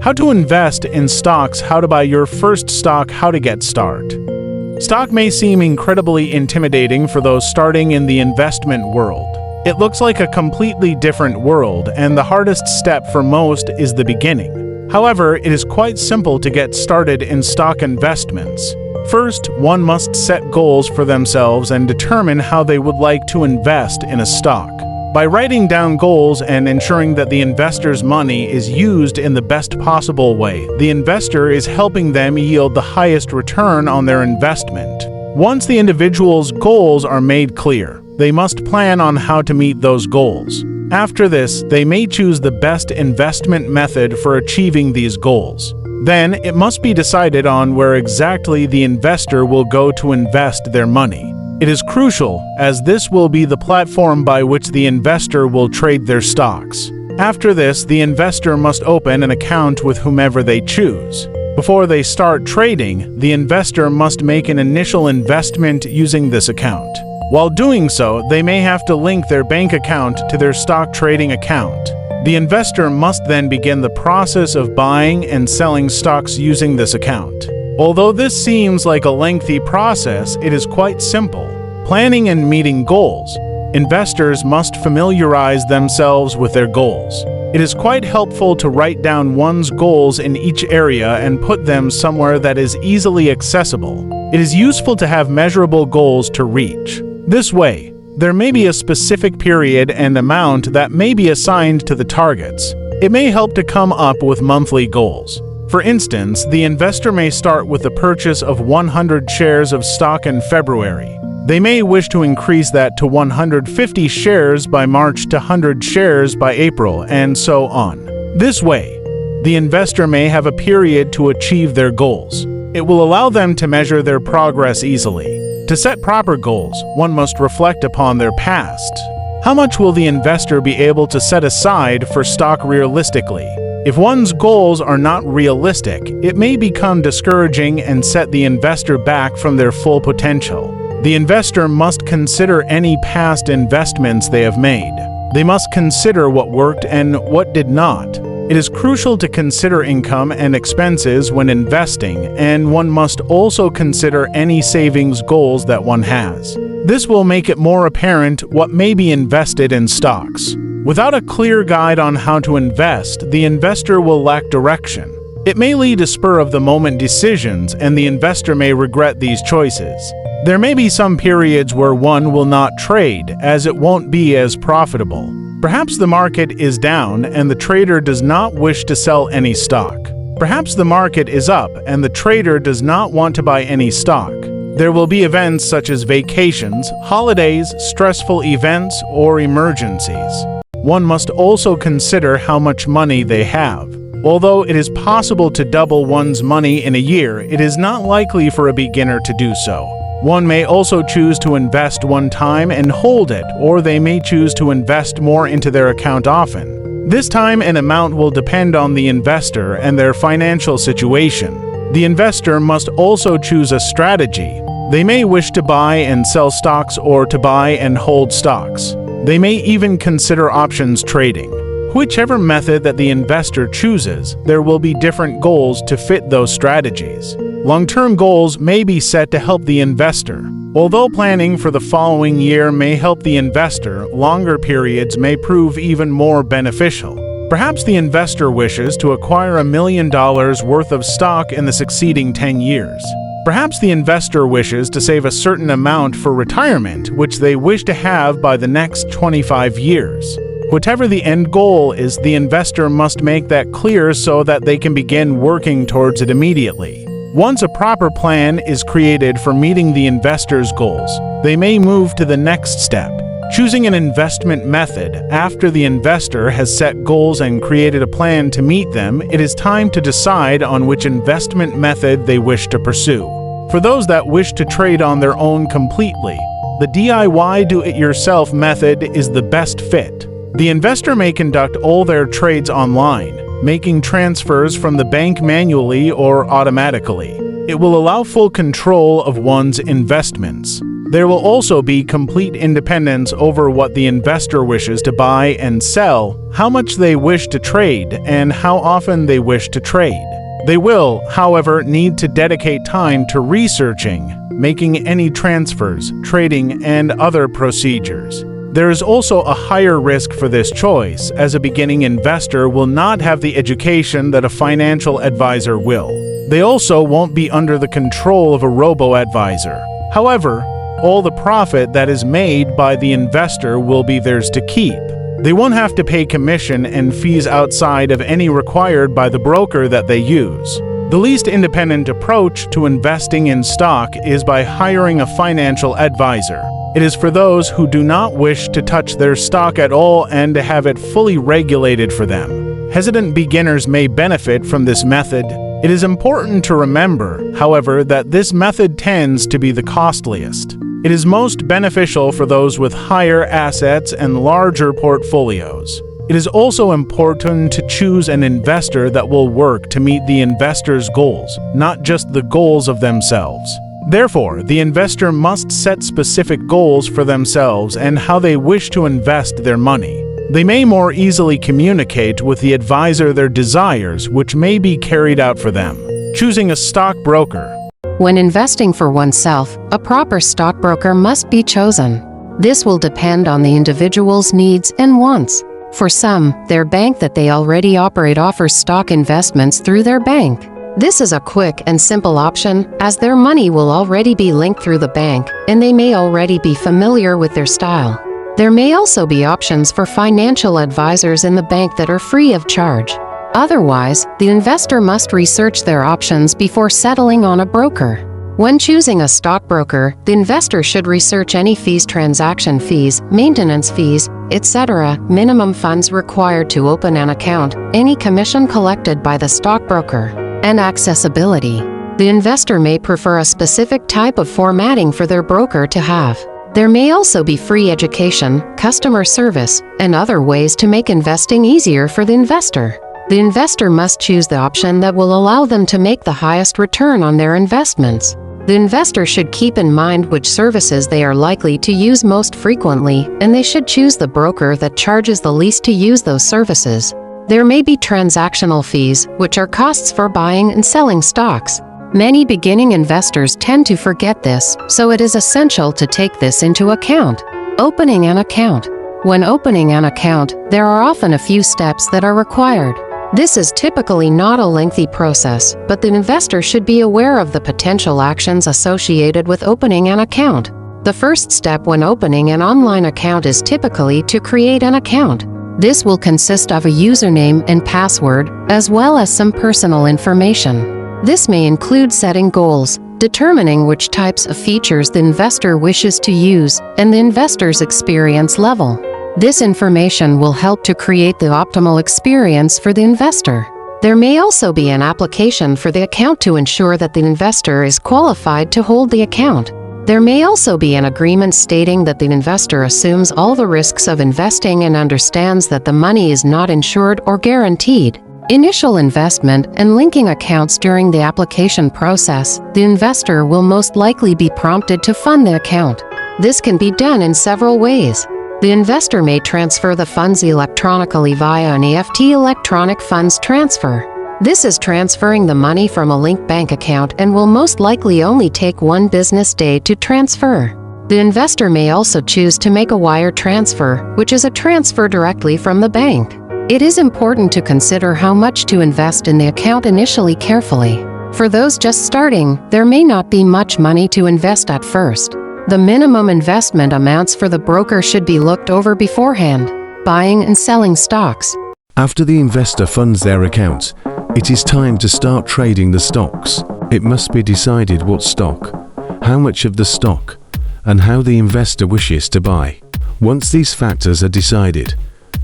How to invest in stocks, how to buy your first stock, how to get started. Stock may seem incredibly intimidating for those starting in the investment world. It looks like a completely different world, and the hardest step for most is the beginning. However, it is quite simple to get started in stock investments. First, one must set goals for themselves and determine how they would like to invest in a stock. By writing down goals and ensuring that the investor's money is used in the best possible way, the investor is helping them yield the highest return on their investment. Once the individual's goals are made clear, they must plan on how to meet those goals. After this, they may choose the best investment method for achieving these goals. Then, it must be decided on where exactly the investor will go to invest their money. It is crucial, as this will be the platform by which the investor will trade their stocks. After this, the investor must open an account with whomever they choose. Before they start trading, the investor must make an initial investment using this account. While doing so, they may have to link their bank account to their stock trading account. The investor must then begin the process of buying and selling stocks using this account. Although this seems like a lengthy process, it is quite simple. Planning and meeting goals. Investors must familiarize themselves with their goals. It is quite helpful to write down one's goals in each area and put them somewhere that is easily accessible. It is useful to have measurable goals to reach. This way, there may be a specific period and amount that may be assigned to the targets. It may help to come up with monthly goals. For instance, the investor may start with the purchase of 100 shares of stock in February. They may wish to increase that to 150 shares by March to 100 shares by April, and so on. This way, the investor may have a period to achieve their goals. It will allow them to measure their progress easily. To set proper goals, one must reflect upon their past. How much will the investor be able to set aside for stock realistically? If one's goals are not realistic, it may become discouraging and set the investor back from their full potential. The investor must consider any past investments they have made. They must consider what worked and what did not. It is crucial to consider income and expenses when investing, and one must also consider any savings goals that one has. This will make it more apparent what may be invested in stocks. Without a clear guide on how to invest, the investor will lack direction. It may lead to spur-of-the-moment decisions, and the investor may regret these choices. There may be some periods where one will not trade, as it won't be as profitable. Perhaps the market is down and the trader does not wish to sell any stock. Perhaps the market is up and the trader does not want to buy any stock. There will be events such as vacations, holidays, stressful events, or emergencies. One must also consider how much money they have. Although it is possible to double one's money in a year, it is not likely for a beginner to do so. One may also choose to invest one time and hold it, or they may choose to invest more into their account often. This time and amount will depend on the investor and their financial situation. The investor must also choose a strategy. They may wish to buy and sell stocks or to buy and hold stocks. They may even consider options trading. Whichever method that the investor chooses, there will be different goals to fit those strategies. Long-term goals may be set to help the investor. Although planning for the following year may help the investor, longer periods may prove even more beneficial. Perhaps the investor wishes to acquire $1 million worth of stock in the succeeding 10 years. Perhaps the investor wishes to save a certain amount for retirement, which they wish to have by the next 25 years. Whatever the end goal is, the investor must make that clear so that they can begin working towards it immediately. Once a proper plan is created for meeting the investor's goals, they may move to the next step, choosing an investment method. After the investor has set goals and created a plan to meet them, it is time to decide on which investment method they wish to pursue. For those that wish to trade on their own completely, the DIY do-it-yourself method is the best fit. The investor may conduct all their trades online, making transfers from the bank manually or automatically. It will allow full control of one's investments. There will also be complete independence over what the investor wishes to buy and sell, how much they wish to trade, and how often they wish to trade. They will, however, need to dedicate time to researching, making any transfers, trading, and other procedures. There is also a higher risk for this choice, as a beginning investor will not have the education that a financial advisor will. They also won't be under the control of a robo-advisor. However, all the profit that is made by the investor will be theirs to keep. They won't have to pay commission and fees outside of any required by the broker that they use. The least independent approach to investing in stock is by hiring a financial advisor. It is for those who do not wish to touch their stock at all and to have it fully regulated for them. Hesitant beginners may benefit from this method. It is important to remember, however, that this method tends to be the costliest. It is most beneficial for those with higher assets and larger portfolios. It is also important to choose an investor that will work to meet the investor's goals, not just the goals of themselves. Therefore, the investor must set specific goals for themselves and how they wish to invest their money. They may more easily communicate with the advisor their desires, which may be carried out for them. Choosing a stockbroker. When investing for oneself, a proper stockbroker must be chosen. This will depend on the individual's needs and wants. For some, their bank that they already operate offers stock investments through their bank. This is a quick and simple option, as their money will already be linked through the bank, and they may already be familiar with their style. There may also be options for financial advisors in the bank that are free of charge. Otherwise, the investor must research their options before settling on a broker. When choosing a stockbroker, the investor should research any fees, transaction fees, maintenance fees, etc., minimum funds required to open an account, any commission collected by the stockbroker, and accessibility. The investor may prefer a specific type of formatting for their broker to have. There may also be free education, customer service, and other ways to make investing easier for the investor. The investor must choose the option that will allow them to make the highest return on their investments. The investor should keep in mind which services they are likely to use most frequently, and they should choose the broker that charges the least to use those services. There may be transactional fees, which are costs for buying and selling stocks. Many beginning investors tend to forget this, so it is essential to take this into account. Opening an account. When opening an account, there are often a few steps that are required. This is typically not a lengthy process, but the investor should be aware of the potential actions associated with opening an account. The first step when opening an online account is typically to create an account. This will consist of a username and password, as well as some personal information. This may include setting goals, determining which types of features the investor wishes to use, and the investor's experience level. This information will help to create the optimal experience for the investor. There may also be an application for the account to ensure that the investor is qualified to hold the account. There may also be an agreement stating that the investor assumes all the risks of investing and understands that the money is not insured or guaranteed. Initial investment and linking accounts. During the application process, the investor will most likely be prompted to fund the account. This can be done in several ways. The investor may transfer the funds electronically via an EFT, electronic funds transfer. This is transferring the money from a linked bank account and will most likely only take 1 business day to transfer. The investor may also choose to make a wire transfer, which is a transfer directly from the bank. It is important to consider how much to invest in the account initially carefully. For those just starting, there may not be much money to invest at first. The minimum investment amounts for the broker should be looked over beforehand. Buying and selling stocks. After the investor funds their account, it is time to start trading the stocks. It must be decided what stock, how much of the stock, and how the investor wishes to buy. Once these factors are decided,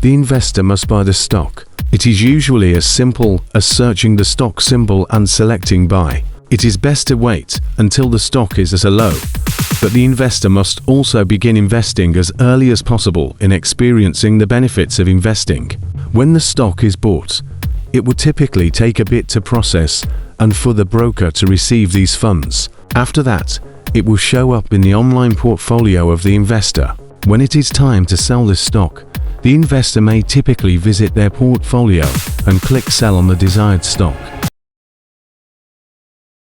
the investor must buy the stock. It is usually as simple as searching the stock symbol and selecting buy. It is best to wait until the stock is at a low, but the investor must also begin investing as early as possible in experiencing the benefits of investing. When the stock is bought, it would typically take a bit to process and for the broker to receive these funds. After that, It will show up in the online portfolio of the investor. When it is time to sell this stock, the investor may typically visit their portfolio and click sell on the desired stock.